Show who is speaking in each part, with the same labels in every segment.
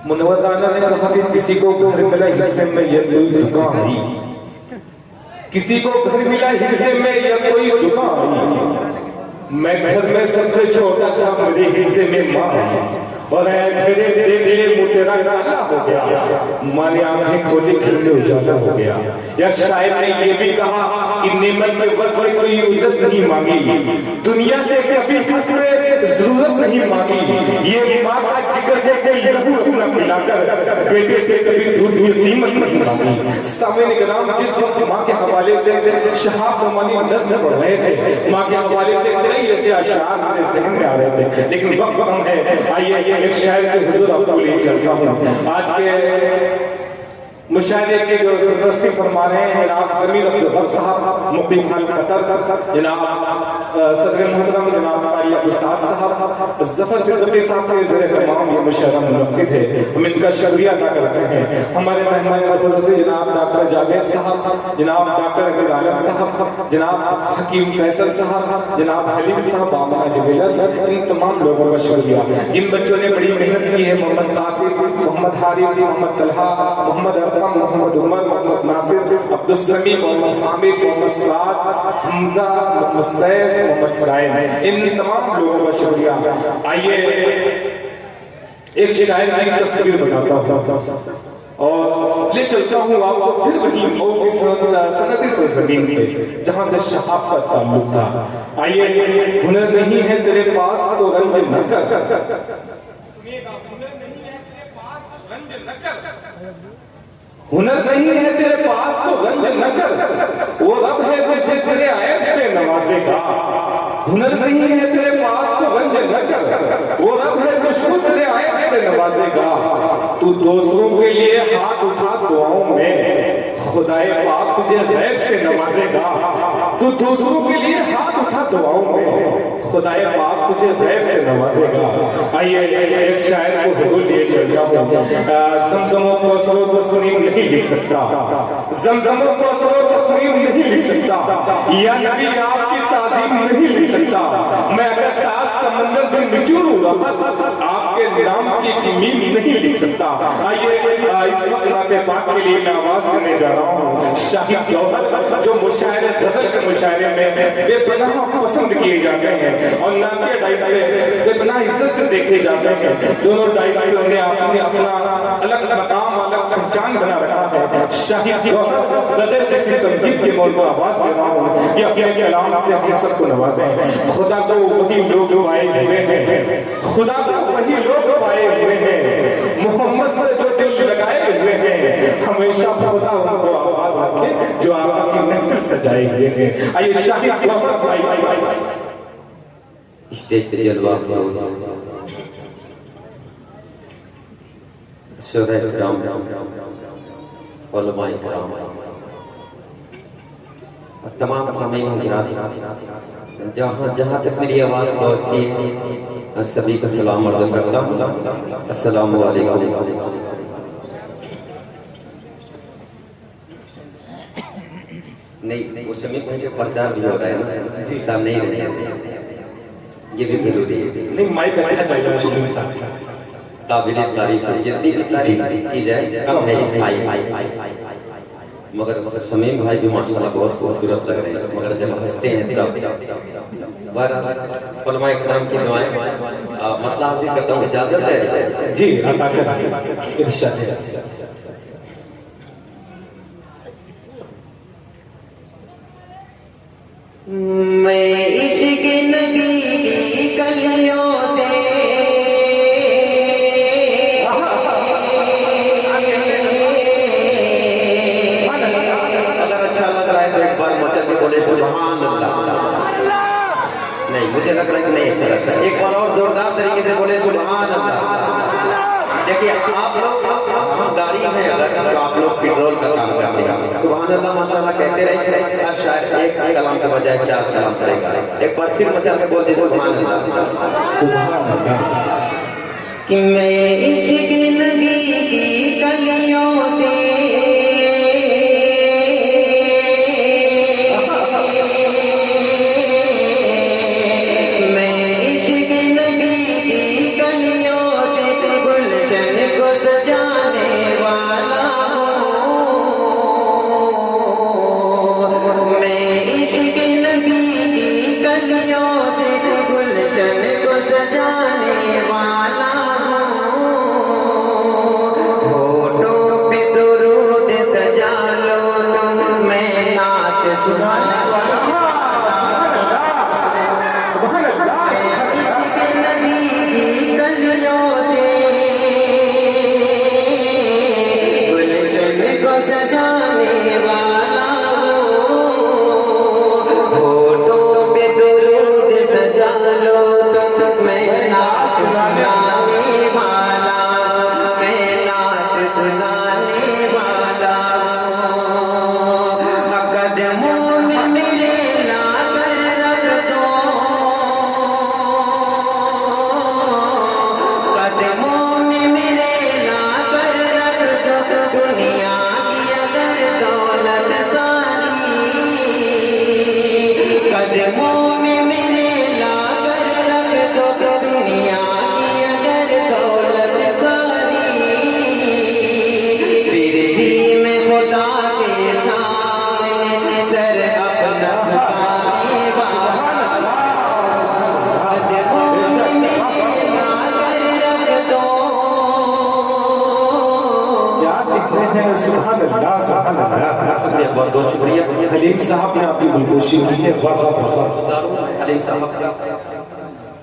Speaker 1: मुनव्वराना ने कहा कि किसी को घर मिला हिस्से में यह कोई दुकान आई, किसी को घर मिला हिस्से में यह कोई दुकान आई। मैं घर में सबसे छोटा था, मेरे हिस्से में माँ आई और घेरे देख ले मुँह तेरा काला हो गया। माँ ने आंखें खोली, घर में उजाला हो गया। या शायद ने ये भी कहा कि नेमत के वश में कोई उजरत नहीं मांगी, दुनिया से कभी हंसने जरूरत नहीं मांगी। ये माँ का जिक्र है कि लहू अपना पिलाकर बेटे से कभी दूध की कीमत नहीं मांगी। सामने के नाम जिस वक्त माँ के हवाले से शहाब नमानी नज़्म पढ़ रहे थे, माँ के हवाले से कई ऐसे अशआर मेरे ज़हन में आ रहे थे, लेकिन वक्त कम है। आइए एक शायर के हुजूर आपको ले चलता हूँ। आज के मुशायरे के जो सरदस्ती फरमा रहे हैं जनाब ज़मीर अब्दुल साहब, मुक़ीम खान कतर, जनाब सदर मोहतरम जनाब कारी अब्बास साहब, ज़फ़र सिद्दीक़ी साहब के ज़रिए तमाम ये मुशायरा मुनक़्क़िद है, हम इनका शुक्रिया अदा करते हैं। हमारे मेहमान मौजूद जनाब डॉक्टर जावेद साहब, जनाब डॉक्टर अमीर आलम साहब, जनाब हकीम फैसल साहब, जनाब हलीम साहब, आमना जुवेलर्स, इन तमाम लोगों का शुक्रिया। जिन बच्चों ने बड़ी मेहनत की है, मोहम्मद कासिम, मोहम्मद हारिस, मोहम्मद तलहा, मोहम्मद मोहम्मद उमर, मोहम्मद नासिर, अब्दुल समी, मोहम्मद हामिद, मोहम्मद साद, हमजा, मोहम्मद सैफ, मोहम्मद सराइम, इन तमाम लोगों का शुक्रिया। आइए एक शायर की तस्वीर बनाता हूँ और ले चलता हूँ आपको फिर वही मऊ की सनदी सरजमीन पे जहाँ से शहाब का ताल्लुक था। आइए, हुनर नहीं है तेरे पास तो रंज न कर, हुनर नहीं है तेरे पास तो रंज न कर, वो रब है तुझे तेरे ऐब से नवाजेगा। हुनर नहीं है तेरे पास तो रंज न कर, वो रब है तुझको तेरे ऐब से नवाजेगा। तू दूसरों के लिए हाथ उठा दुआओं में, खुदाए पाक तुझे गैब से नवाजेगा। तू दूसरों के लिए हाथ उठा दुआओं में, खुदाए पाक तुझे गैब से नवाजेगा। आइए एक शायर को हुजूर लिए चलता हूँ। ज़मज़म को सरो तस्नीम नहीं लिख सकता, ज़मज़म को सरो तस्नीम नहीं लिख सकता, या नबी आपकी ताज़ीम नहीं लिख सकता। मैं अगर सात समंदर में निचोड़ूं रहमत, आपके नाम की मीम नहीं लिख सकता। आइए इस वक्त नाते पाक के लिए मैं आवाज करने जा रहा हूँ। शाही जौहर जो मुशायरे गजल के मुशायरे में बेपनाह पसंद किए जाते हैं और नाते डाइस पे बेपनाह इज्जत से देखे जाते हैं, दोनों डाइस पे उन्हें अपने अपना अलग मकाम, अलग पहचान बना रखा है। शाही जौहर गजल के तमहीद के मोड़ पर आवाज दे रहा हूँ कि अपने कलाम से हम सबको नवाजें। खुदा को वही लोग पाए हुए हैं, खुदा को वही लोग पाए हुए हैं, मोहम्मद से जो दिल लगाए हुए हैं, हमेशा खुदा उनको आबाद रखे जो आपकी महफिल सजाए हुए हैं। आइए शाही जौहर भाई
Speaker 2: स्टेज पे जलवा फरोज शोहरा इकराम, उलमा इकराम और तमाम सामीन हज़रात, जहाँ जहाँ तक मेरी आवाज़ पहुँचती है सभी का सलाम अर्ज़ करता हूँ। अस्सलामु अलैकुम। नहीं, वो समीर भाई का प्रचार भी हो रहा है ना जी, सामने ही रहे, ये भी जरूरी है।
Speaker 1: नहीं, माइक अच्छा चाहिए शुरू में,
Speaker 2: काबिले तारीफ है, जितनी भी तारीफ की जाए कम है इस मगर शमीम भाई भी माशाल्लाह बहुत खूबसूरत लग रहे हैं, मगर जब हंसते हैं तब उलमा इकराम की दुआएं मतलब हासिल करता हूँ। इजाजत है
Speaker 1: जी, अता कर इरशाद।
Speaker 3: मैं इश्क़ नबी की कलियों से
Speaker 2: अगर अच्छा लग रहा है तो एक बार मचल के बोले सुभान अल्लाह। नहीं, मुझे लग रहा है कि नहीं अच्छा लग रहा है। एक बार और जोरदार तरीके से बोले सुभान अल्लाह। देखिए आप लोग गाड़ी में अगर तो आप लोग पेट्रोल का काम करते हैं, सुभान अल्लाह माशाल्लाह कहते रहे, हर शायर एक कलाम के बजाय 4 कलाम करेगा। एक बार फिर मचा के बोल दे सुभान अल्लाह।
Speaker 1: सुभान अल्लाह।
Speaker 3: कि मैं इश्क नबी की कलियों से
Speaker 2: बहुत बहुत शुक्रिया
Speaker 1: हलीम साहब ने आपकी गुलगोशी की है।
Speaker 2: हलीम साहब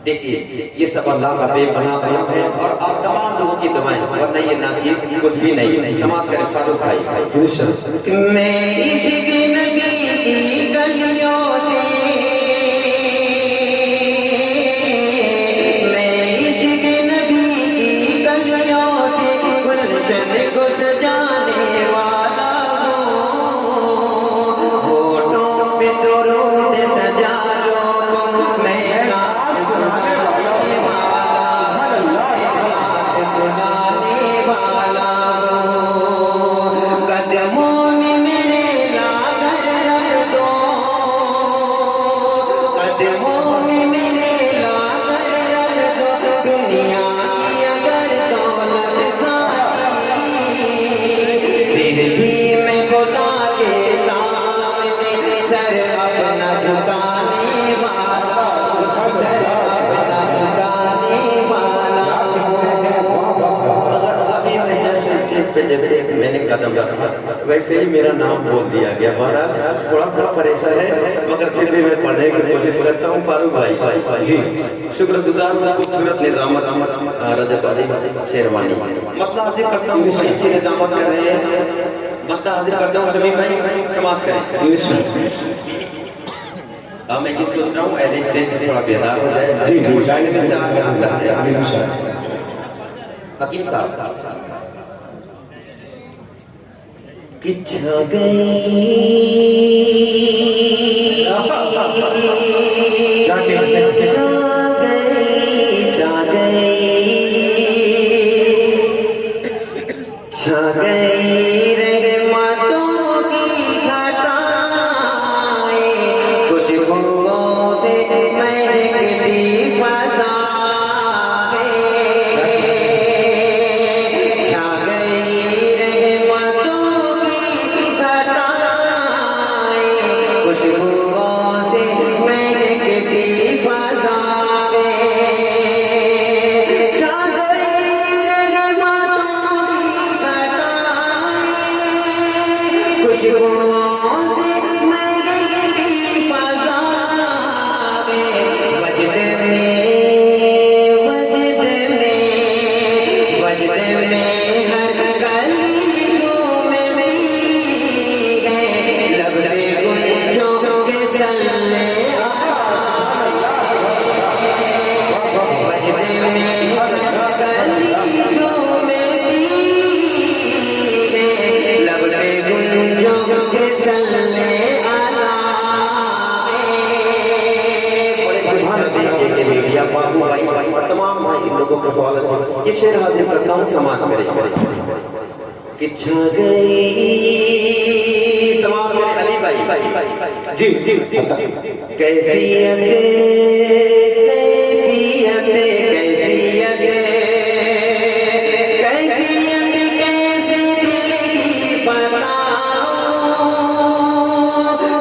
Speaker 2: देखिए ये सब अल्लाह का बेपनाह करम है और आप तमाम लोगों की दुआएं, वरना ये ना चीज कुछ भी नहीं। समाप्त करें फारूक भाई।
Speaker 3: मैं इश्क नबी की गलियों से, मैं इश्क नबी की गलियों से गुलशन को सजाने वाला हूँ। होठों पे दुरूद सजा लो तुम, मैं सुनाने वाला हूँ। कदमों में मेरे लाकर रख दो, कदमों में मेरे लाकर रख दो। दुनिया की अगर दौलत सारी, फिर भी मैं खुदा के सामने सर अपना झुकाने वाला, सर अपना झुकाने वाला।
Speaker 2: अभी मैं जस्ट स्टेज पे जैसे मैंने कदम रखा वैसे ही मेरा नाम बोल दिया गया। बहरहाल थोड़ा सा परेशान है मगर फिर भी मैं पढ़ने की कोशिश करता हूँ। फारूक भाई जी शुक्रगुजार हूँ। खूबसूरत निजामत रजब अली शेरवानी मतलब हाजिर करता हूँ। अच्छी निजामत कर रहे हैं, मतलब हाजिर करता हूँ। सभी भाई समाप्त करें। मैं ये सोच रहा हूँ एल स्टेज थोड़ा बेदार हो जाए, मुशाइरे से 4 चांद लग जाए। हकीम साहब
Speaker 3: कि छा गई छा गई रहमतों की घटाएं, खुशबुओं से महकती फजाएं। छा गई रहमतों की घटाएं, खुशबुओं से महकती
Speaker 2: बाबू भाई और तमाम भाई लोगों को हवाले से ये शेर हाजिर करता हूँ, समाप्त करें कि छा गई समाप्त करें अली भाई
Speaker 1: जी जी
Speaker 2: कैफियत कैफियत कैफियत कैफियत कैसे दिल की बताऊं,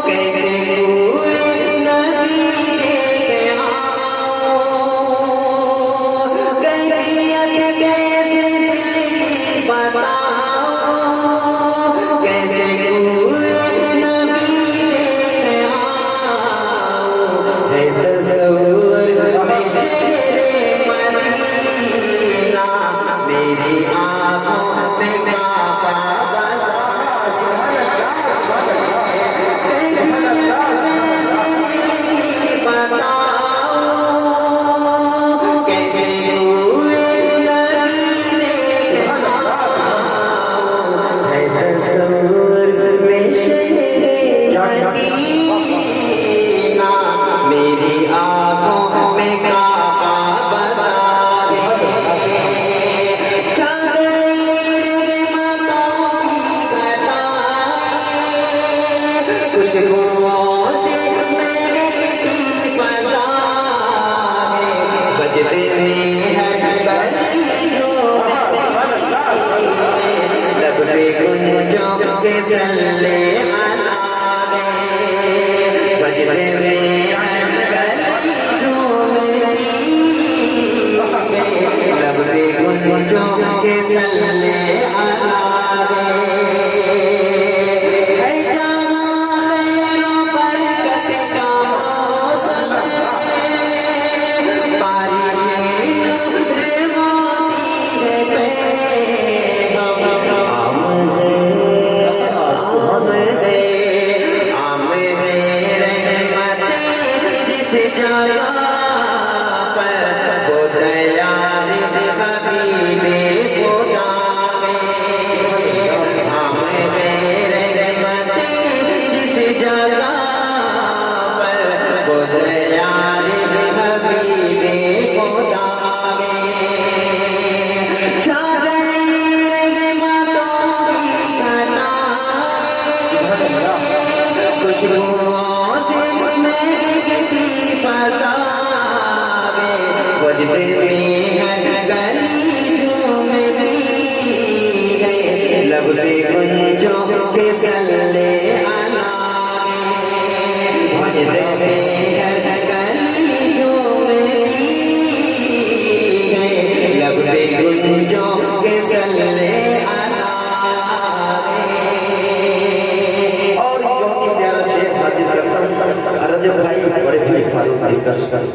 Speaker 2: कैसे कोई नदी के आऊं, कैफियत कैसे दिल की बताऊं, कैसे कोई नदी के आऊं, है तस्वीर में शेरे मदीना मेरी आंखों में काबा बसा मेरी आंखों में काबा बसा खुशबुओं से महकती फजा है, बजते में हर गली जो लब पे गुंजों के सल्ले अला है, बजते में हर गली झूमती है, लब पे गुंजों के सल्ले अला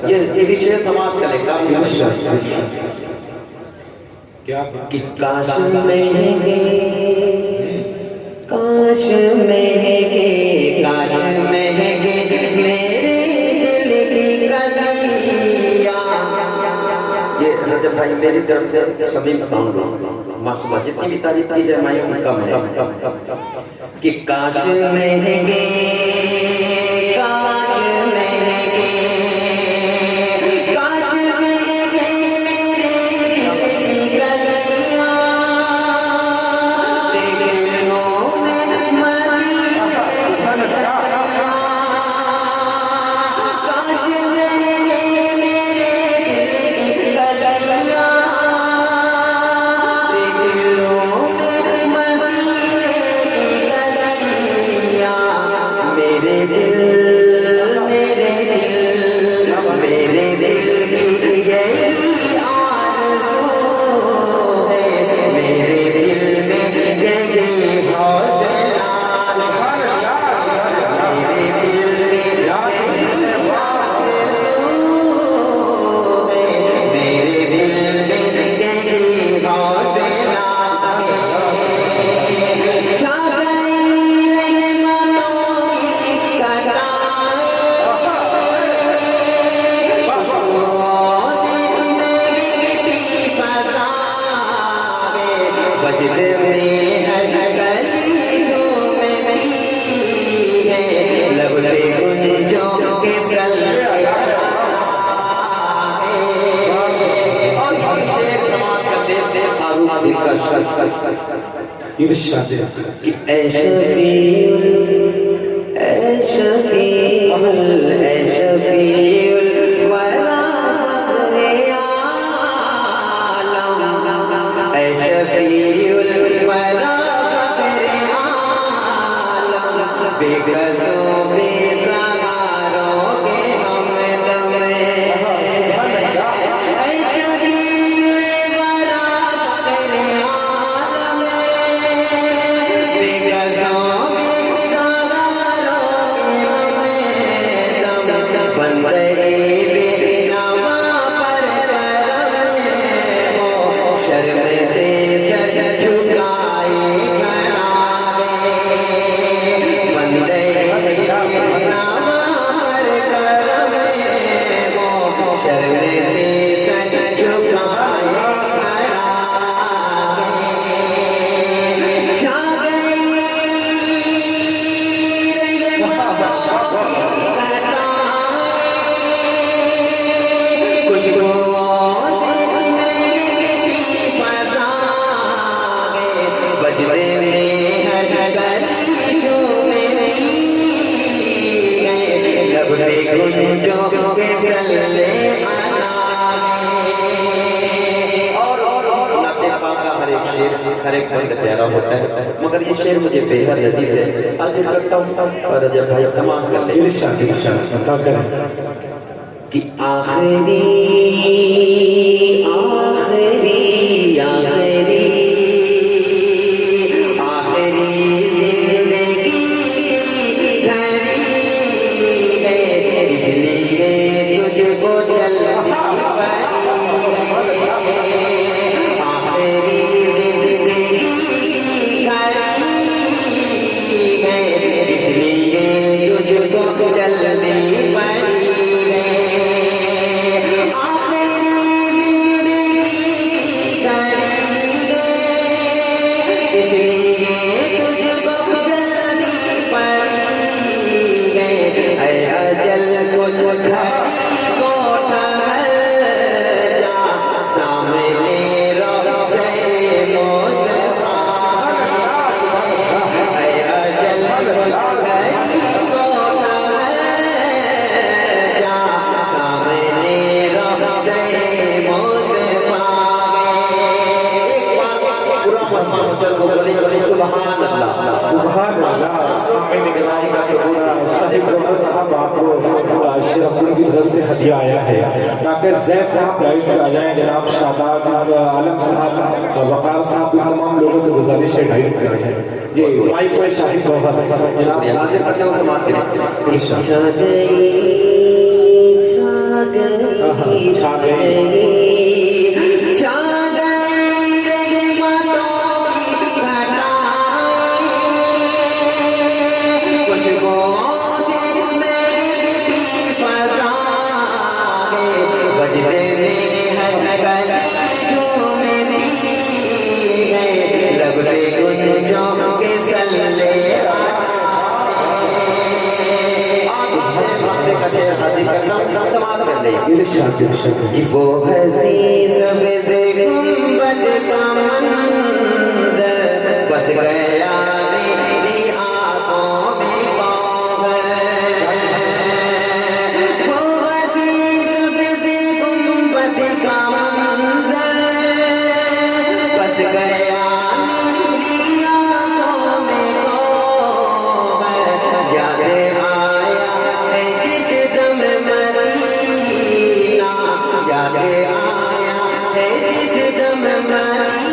Speaker 2: ये विषय समाप्त करें
Speaker 1: क्या
Speaker 2: कि काश महके काश महके काश महके मेरे दिल की कलियां। ये रजब भाई मेरी तरफ से सभी साउंड मासूमा जितनी भी तारीफ की जाए माइक की कम है कि काश महके काश महके मेरे दिल फारूक दिल का शक
Speaker 1: इरशाद
Speaker 2: कि ऐ शफीउल वरा फखरे आलम, ऐ शफीउल वरा फखरे आलम, बेगज़ों बेज़हारों के हमदम, ऐ शफीउल वरा फखरे आलम, बेगज़ों बेज़हारों के हमदम, बंदे बेनवा पर करम हो, शर्म से सर झुकाए खड़ा है, बंदे बेनवा पर करम हो, शर्म से सर झुकाए खड़ा है। छा गई रहमतों की घटाएं, खुशबुओं से महकती फ़ज़ाएं, बजने में हर गली झूमती है, लब पे गुंजों के सल्ले और नाते पाक का हर एक शेर हर एक बंद प्यारा होता है, मगर ये शेर मुझे बेहद अजीज है, हाजिर करता हूँ और रजब भाई समाप्त कर ले।
Speaker 1: इरशाद अता करें
Speaker 2: कि आखिरी आखिरी आखिरी आखिरी जिंदगी की घड़ी है, इसलिए तुझको जल्दी पड़ी है, आखिरी जिंदगी की घड़ी है, इसलिए तुझको जल्दी पड़ी है, आखिरी जिंदगी की घड़ी है, इसलिए तुझको जल्दी पड़ी है, ऐ अजल को घड़ी को ठहर जा, सामने रोज़े मुस्तफा है, ऐ अजल को घड़ी को ठहर जा, सामने रोज़े मुस्तफा है। एक बार पूरा मजमा मुझल को बोले सुभान अल्लाह,
Speaker 1: सुभान अल्लाह।
Speaker 2: सामने निगरानी का सबूत
Speaker 1: शाहिद गौहर साहब आपको शेर अब्दुल की तरफ से हदिया आया है, डॉक्टर जैद साहब राइस आ जाएं, जनाब शादाब आलम साहब, वकार साहब, तमाम लोगों से गुजारिश है 2.5 करें जी माइक पर शाहिद गौहर जनाब
Speaker 2: हाजिर करते हैं समाप्त करें। छा गई
Speaker 1: छा गई
Speaker 2: छा गई रहमतों की घटाएं, खुशबुओं से महकती फ़ज़ाएं, बजने में हर गली झूमती है, लब पे गुंजों के सल्ले हाजिर करना समाप्त कर ले।
Speaker 1: इरशाद
Speaker 2: कि वो हसी सब्ज़ गुंबद का मंज़र बस गया मेरी आँखों में कौहर, वो हसी सब्ज़ गुंबद का मंज़र बस गया मेरी आँखों में कौहर, याद आया है जिस दम मदीना, याद आया है जिस दम मदीना,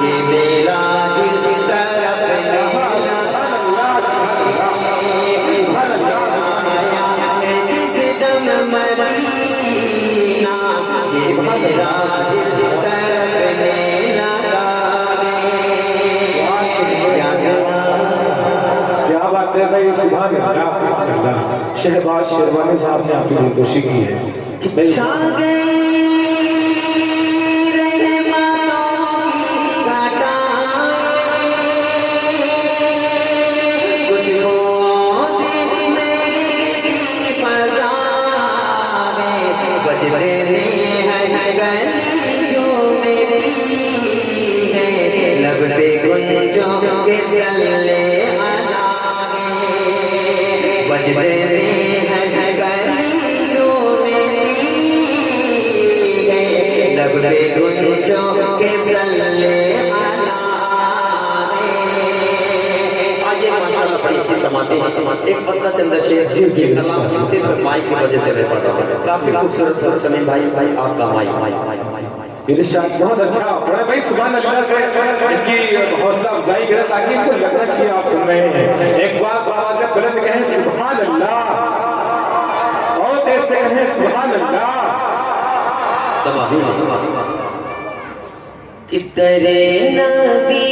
Speaker 2: ये मेरा दिल तड़पने लगा, आया है जिस दम मदीना, ये मेरा दिल तड़पने लगा,
Speaker 1: क्या बात है भाई, सुभान अल्लाह। शहबाज शेरवानी साहब ने आपकी दिलदोशी की है।
Speaker 2: छा गई रहमतों की घटाएं, खुशबुओं से महकती फ़ज़ाएं, बजने में हर गली झूम चंद्र शेख
Speaker 1: जी, जी,
Speaker 2: कलाम सिर्फ माइक की वजह से मैं पढ़ रहा हूँ। काफी खूबसूरत है शमीम भाई आपका माइक।
Speaker 1: इरशाद बहुत अच्छा पढ़े भाई, सुभान अल्लाह से इनकी हौसला अफजाई करें ताकि इनको लगना चाहिए आप सुन रहे हैं। एक बार आवाज़ बुलंद कहें सुभान अल्लाह, और तेज से कहें सुभान अल्लाह।
Speaker 3: कि तेरे नबी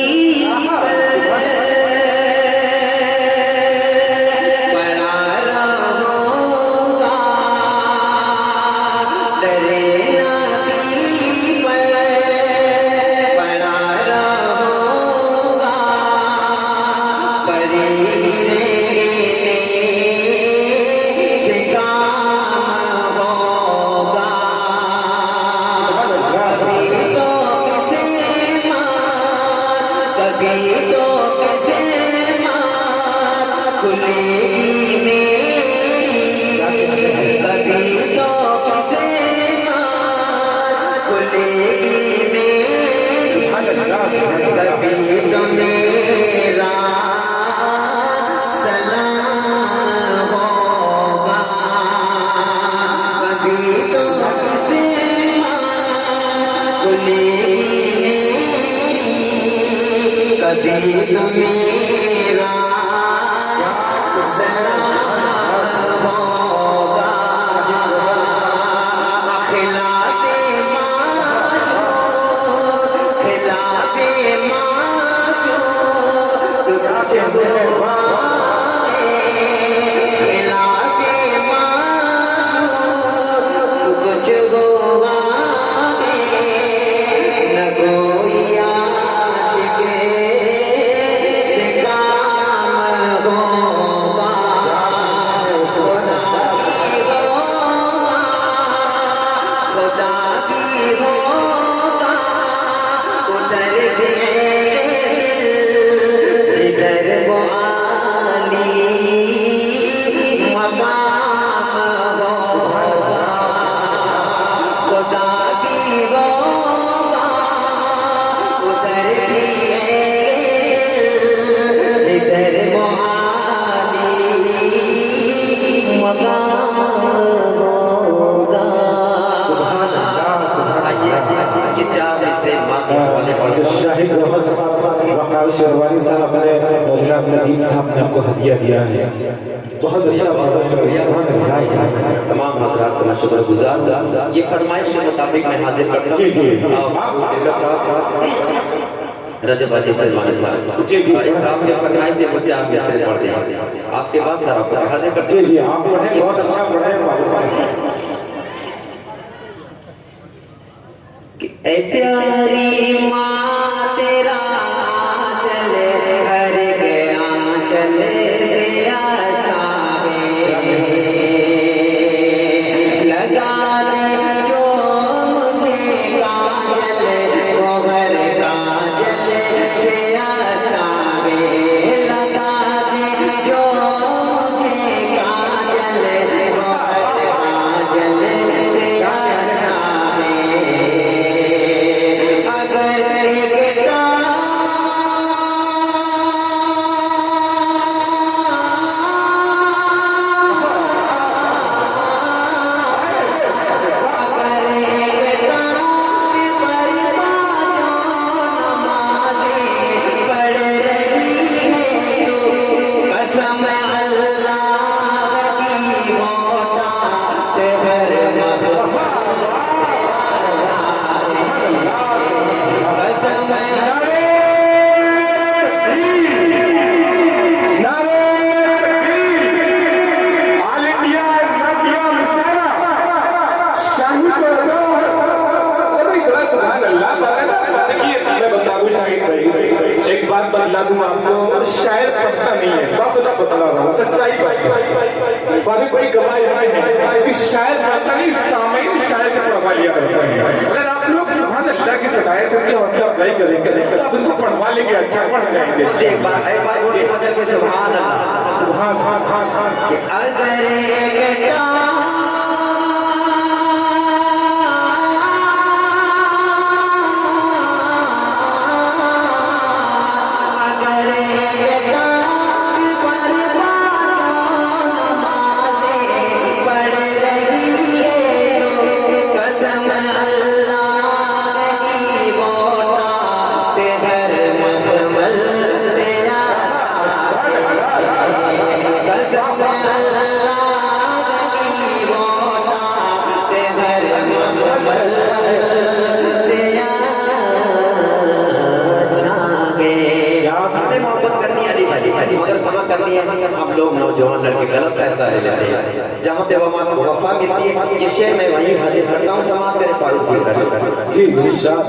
Speaker 1: शेरवानी साहब ने जनाब नदीम साहब ने आपको हदिया दिया है। बहुत अच्छा
Speaker 2: तमाम हजरात का शुक्रगुजार। ये फरमाइश के मुताबिक मैं हाजिर करता हूँ।
Speaker 1: जी जी
Speaker 2: रजब अली सलमान साहब
Speaker 1: जी जी
Speaker 2: साहब के फरमाइश से मुझे आप मिसरे पढ़ दें आपके पास सर आप हाजिर करते
Speaker 1: जी जी आप पढ़े, बहुत अच्छा पढ़े फारूक साहब।
Speaker 3: ऐ प्यारी माँ तेरा चले हर गया चले से अच्छा लगा दे जो मुझे काजल वो घर काजल से अच्छा लगा दे जो मुझे काजल वो घर काजल से अच्छा अगर एक
Speaker 1: बतला दूं आपको, शायर पढ़ता नहीं है, बात बतला रहा हूँ, सच्चाई बात। फारूक भाई गवाह इसमें है कि शायर पढ़ता नहीं, सामईन शायर से पढ़वा लिया करते हैं। अगर आप लोग सुभान अल्लाह की सदाए से उनकी हौसला अफजाई करेंगे तो आप उनको पढ़वा लेंगे, अच्छा पढ़ जाएंगे।
Speaker 2: एक बार बोलिए मजा के सुभान अल्लाह,
Speaker 1: सुभान
Speaker 2: करनी है, हम लोग नौजवान लड़के गलत फैसला ले लेते हैं। जहाँ पे वफा मिलती है, ये शेर मैं वहीं हाजिर करता हूँ, समाप्त करें फारूक दिल का
Speaker 1: जी इरशाद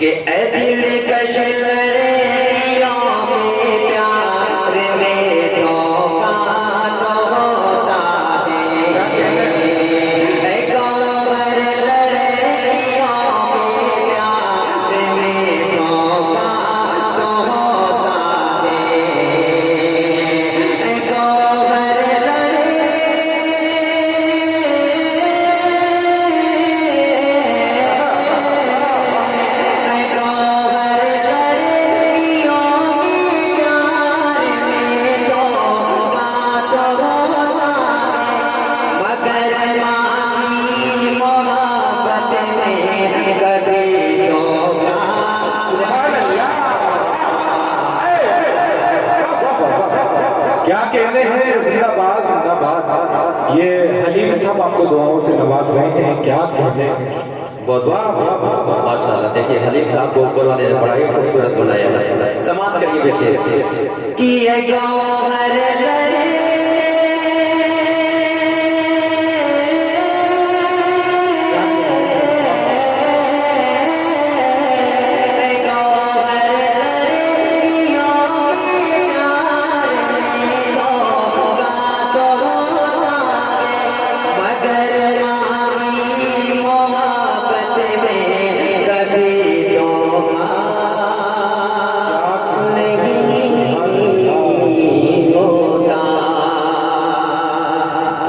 Speaker 3: कि ऐ दिल कश लड़कियों में प्यार में धोखा तो होता है, ऐ गौहर लड़कियों में प्यार में धोखा तो होता है, ऐ गौहर
Speaker 1: क्या कहते हैं, जिंदाबाद जिंदाबाद। ये हलीम साहब आपको दुआओं से नवाज रहे हैं, क्या कहते हैं।
Speaker 2: बहुत माशाल्लाह। देखिए हलीम साहब को ऊपर वाले ने बड़ा ही खूबसूरत बनाया है। समाप्त करिए बेशे
Speaker 3: कि ये गौहर लड़े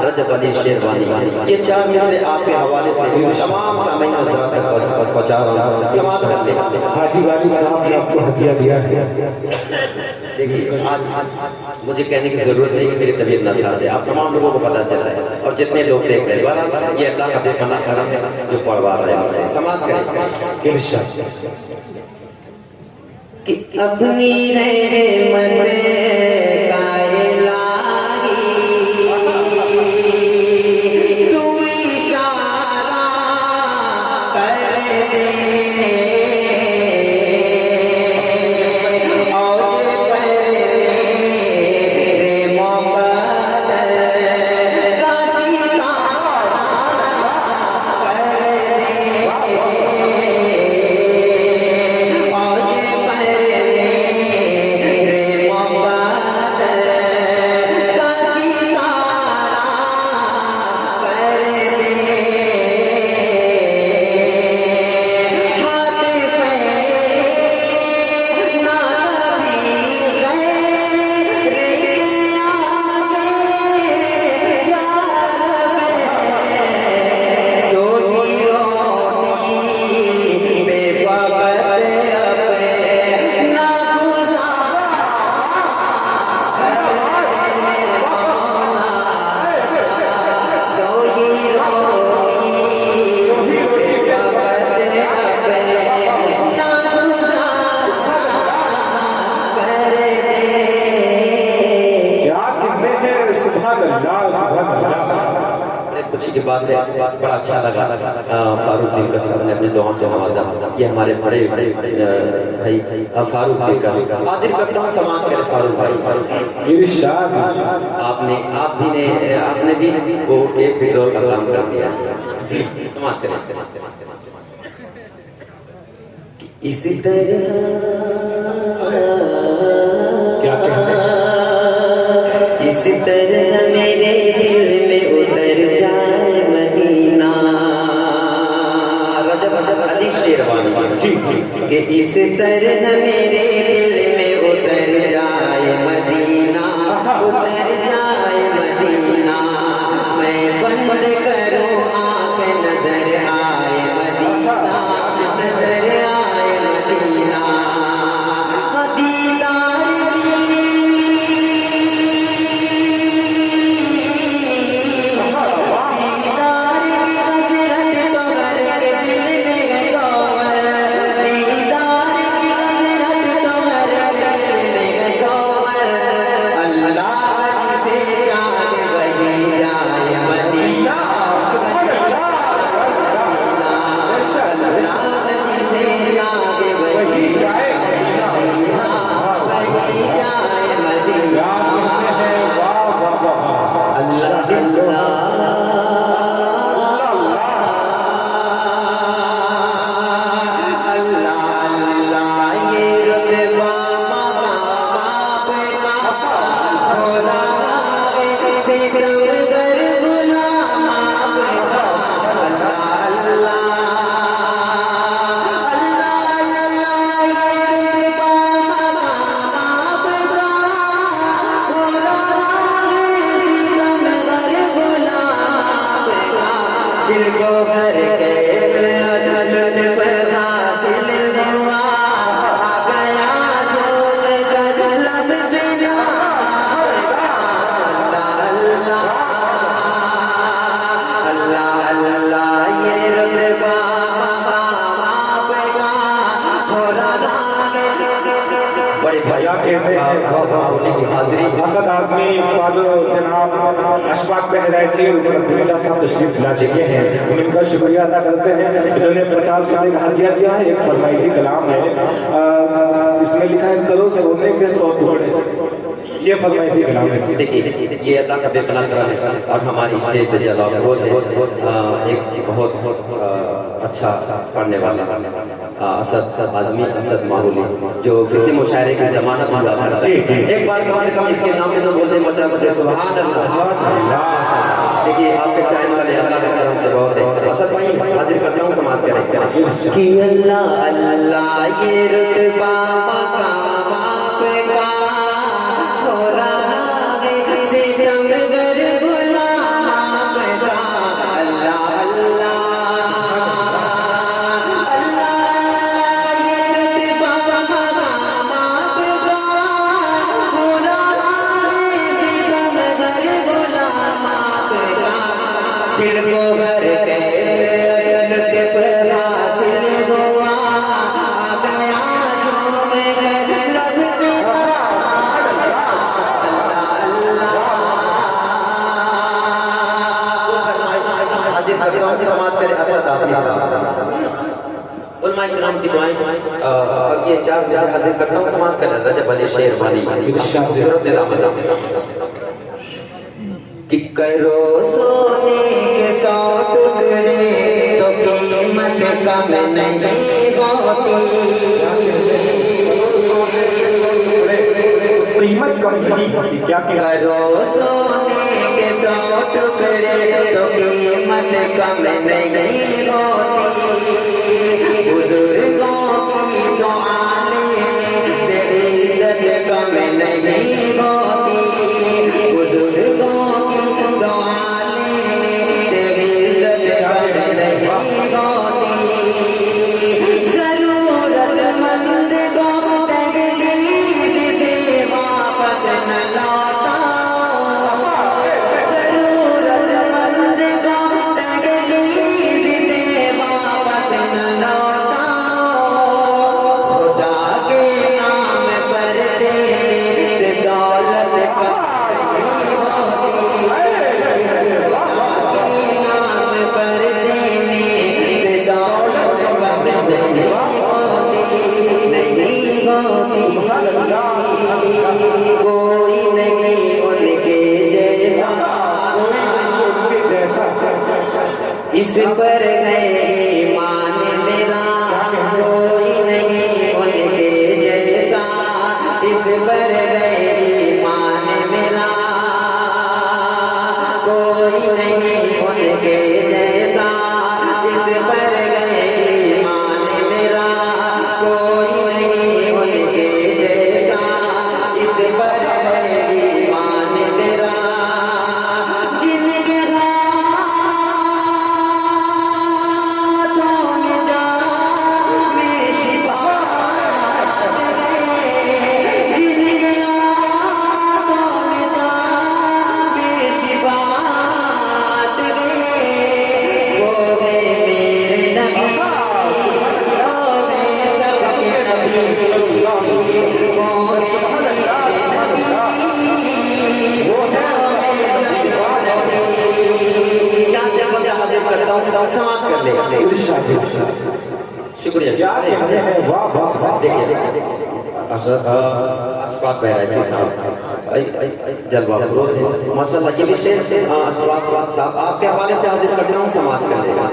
Speaker 2: रजब अली शेरवानी, ये चार मिसरे आपके हवाले से तमाम सामीन हज़रात तक पहुंचा रहा हूँ। समाप्त कर ले।
Speaker 1: हाजी वाली साहब ने आपको हदिया दिया है।
Speaker 2: देखिए आज मुझे कहने की जरूरत नहीं कि मेरी तबीयत नासाज है, आप तमाम लोगों को पता चल रहा है और जितने लोग देख रहे हैं, ये अल्लाह का बेपनाह करम है जो पढ़वा रहा है मुझसे। समाप्त करें
Speaker 1: इरशाद
Speaker 3: कि अपनी रहमत का इलाही तू इशारा कर दे और कर रे मोहब्बत का सितारा कर दे और पर रे मोहब्बत का सितारा कर दे हाथ पे ना कभी गैर के आगे यार पे तो ही रोटी बेवक्त अपने ना
Speaker 1: क्या कहते हैं, सुभान अल्लाह सुभान अल्लाह।
Speaker 2: कुछ ही की बात है, बड़ा अच्छा लगा फारूक दिल का साहब ने अपने दुआओं से नवाजा। ये हमारे बड़े भाई फारूक दिल का हाजिर करता हूँ। समाप्त करें फारूक भाई।
Speaker 1: इरशाद
Speaker 2: आपने भी वो एक पेट्रोल का काम कर दिया। समाप्त करें। इसी तरह
Speaker 1: क्या कहते हैं,
Speaker 3: इसी तरह मेरे दिल में उतर जाए मदीना।
Speaker 2: रजब अली शेरवानी
Speaker 1: जी जी
Speaker 3: कि इस तरह मेरे दिल में उतर जाए मदीना, उतर जाए मदीना। मैं बंद करूं आँख नजर आए मदीना, नजर आए मदीना। दीदार दीदार की हसरत तो भर के दिल में गौर, दीदार की हसरत तो भर के दिल में गौर। अल्लाह जिसे चाहे वही जाए मदीना। दिल को भर के लुत्फ हासिल हुआ आ गया झूम कर लब बिना अल्लाह अल्लाह अल्लाह ये रुतबा बाप का हो रहा है
Speaker 2: बड़े भैया के मामूली की हाजिरी
Speaker 1: असद आजमी फादर जनाब अशफाक बहराइची अब्दुल्ला साहब तशरीफ ला चुके हैं, हम इनका शुक्रिया अदा करते हैं। इन्होंने 50 रुपए का हदिया दिया है। एक फरमाइशी कलाम है, इसमें लिखा है करो सोने के 100 टुकड़े। ये फरमाइशी कलाम है।
Speaker 2: देखिए ये अल्लाह का बेपनाह करम है और हमारी स्टेज पे जला रोज है एक बहुत अच्छा पढ़ने वाला असद आजमी असद मामूली जो किसी मुशायरे की जमानत हुआ करता है। एक बार कम से कम इसके नाम में तो बोलने मचा मुझे सुभान अल्लाह। देखिए आपके चाहने वाले अल्लाह के करम से बहुत है। असद भाई हाजिर करता हूँ, समाप्त करें
Speaker 3: कि अल्लाह अल्लाह ये रुतबा मकाम आपका हो रहा है सितमगर गुलाम आपका अल्लाह अल्लाह अल्लाह ये रुतबा मकाम आपका हो रहा है सितमगर गुलाम आपका दिल को भर के लुत्फ हासिल हुआ आ गया झूम कर लब बिना
Speaker 2: हाजिर करता हूँ, समाप्त करें असद आदमी साहब। उलमा इकराम की दुआएं और ये 4 बजे हाजिर करता हूँ, समाप्त करें रजब अली शेरवानी खूबसूरत निज़ाम
Speaker 3: कि करो सोने के 100 टुकड़े तो कीमत कम नहीं होती
Speaker 1: कीमत कम नहीं होती। क्या
Speaker 3: करो सोने के 100 टुकड़े तो कीमत कम नहीं होती बुजुर्गों की दुआ लेने से इज्जत कम नहीं होती बुजुर्गों की दुआ लेने से इज्जत कम नहीं होती जरूरतमंद को तकलीफ से वापस न लौटा जरूरतमंद को तकलीफ से वापस न लौटा खुदा के नाम पर देने से दौलत कम नहीं होती खुदा के नाम पर देने से दौलत कम नहीं होती कोई नहीं उनके जैसा इस पर है ईमान मेरा कोई नहीं उनके जैसा इस पर है ईमान मेरा कोई नहीं उनके जैसा इस पर है ईमान मेरा कोई नहीं उनके जैसा इस पर है ईमान मेरा जिनके हाथों में जाम शिफा जिनके हाथों में जाम शिफा वो है मेरे नबी वो है सबके नबी वो है मेरे नबी वो है सबके नबी
Speaker 2: यहाँ से बंदा हाजिर करता हूँ, समाप्त कर ले। शुक्रिया
Speaker 1: क्या है? वाह वाह वाह।
Speaker 2: देखिए असद अशफाक बहराइची साहब जलवा फरोज है माशाल्लाह। ये भी शेर अशफाक साहब आपके हवाले से हाजिर करता हूँ, समाप्त कर लेगा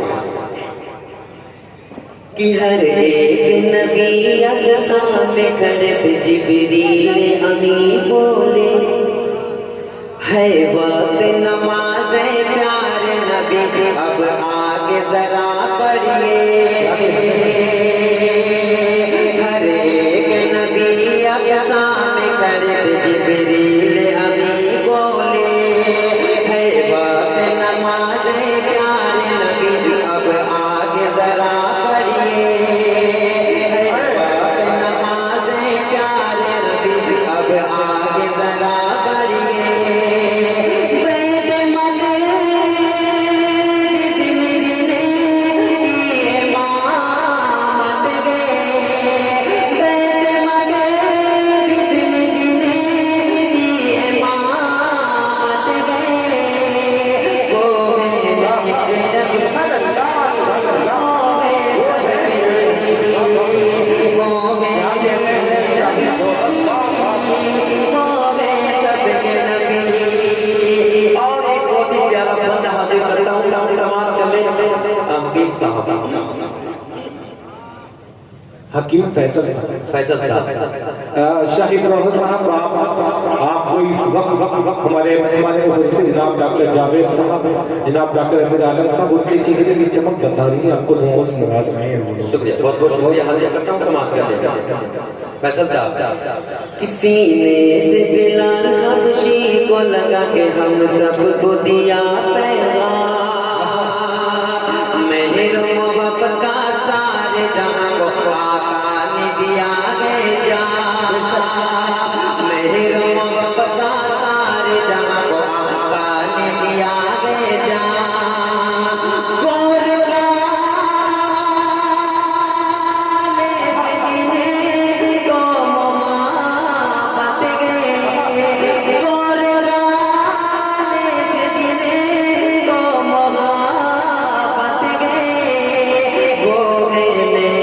Speaker 3: कि हर एक नबी अक़सा में खड़े थे जिब्रील अमी बोले है वक्त नमाज प्यारे नबी अब आगे जरा पढ़िए हर एक नबी अक़सा में खड़े थे जिब्रील अमी बोले है वक्त नमाज प्यारे नबी
Speaker 2: हूँ समाप्त कर ले हकीम साहब
Speaker 1: हकीम फैसल शाहिद रोहन साहब आपको इस वक्त हमारे से जनाब डॉक्टर जावेद साहब जनाब डॉक्टर अहमद आलम साहब उनके चेहरे की चमक बता रही है आपको बहुत नवाज आए हैं।
Speaker 2: शुक्रिया बहुत बहुत शुक्रिया हाजिर करता हूँ समाप्त कर ले फैसल साहब किसी ने से बिलाल हबशी को लगा के हम सबको दिया पैगाम मेरे मोहब्बत का सारे जहां को आका ने दिया है जान मेरे मोहब्बत का सारे जहां को आका ने दिया है जान गोर गाले से जिन्हें को मोहब्बत गए गोर गाले से जिन्हें को मोहब्बत गए वो मेरे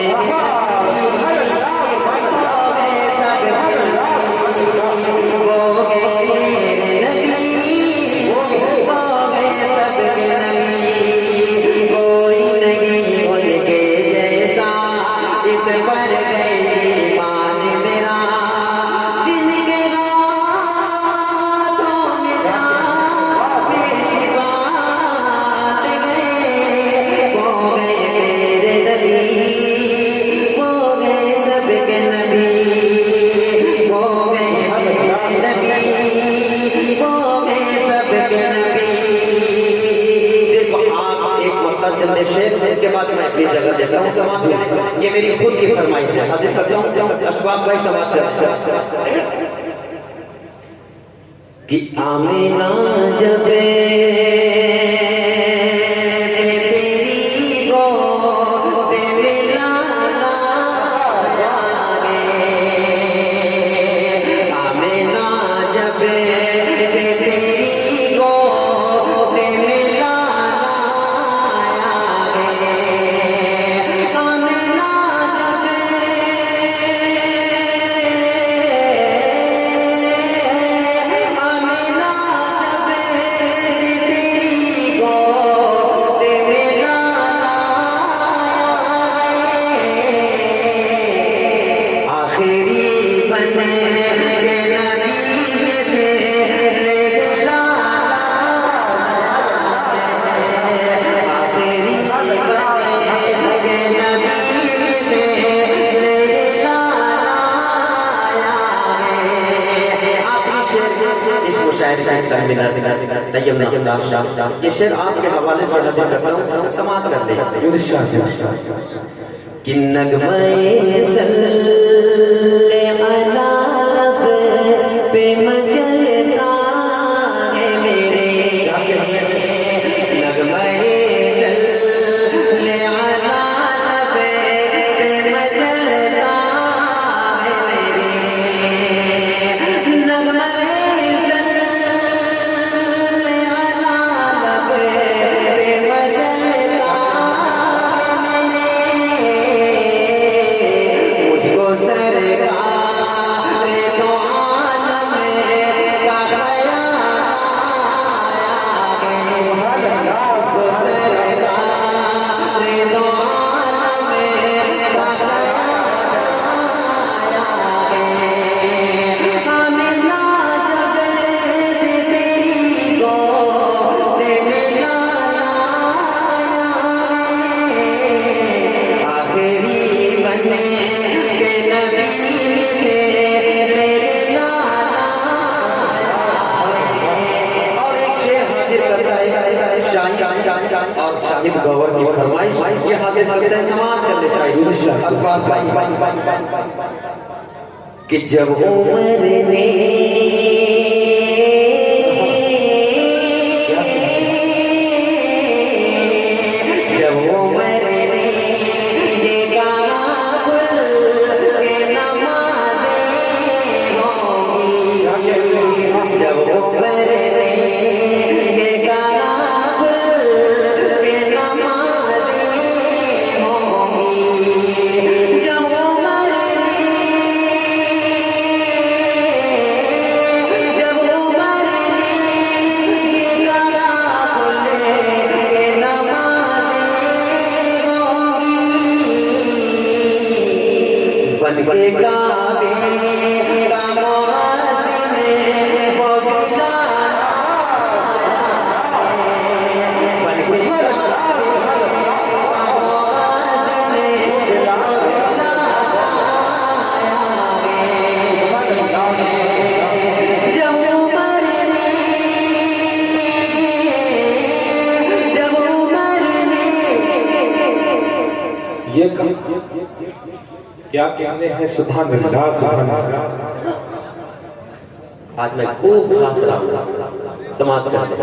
Speaker 2: इसके बाद मैं अपनी जगह देता हूँ समाप्त करें ये मेरी खुद की फरमाइश है हाजिर करता हूँ अशफाक भाई समाप्त करें कि आमीना जब तेरी गोद में लाना आमीना जब तेरी गोद में ये शेर आपके हवाले से हाजिर करता हूँ समाप्त कर ले कि नगमे सल्ले अला लब पे मचलता है मेरे नगमे सल्ले अला लब पे मचलता है मेरे नगमे और शाहिद गौर की फरमाइश ये हाजिर करते हैं समाप्त कर ले शाहिद अखबार भाई कि जब उम्र ने जब
Speaker 3: काबे का मुअज्जिन वो बिलाल बन के काबे का मुअज्जिन वो
Speaker 1: ये क्या कहते हैं सुभान अल्लाह सुभान अल्लाह।
Speaker 2: आज मैं खूब खास रहा हूँ समाप्त कर दो।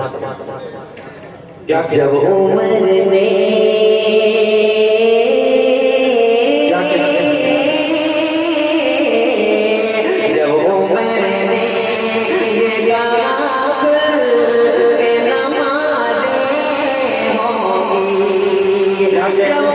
Speaker 1: क्या
Speaker 3: जब उमर ने जब उमर ने ये गाब के नमाज़ें होंगी जब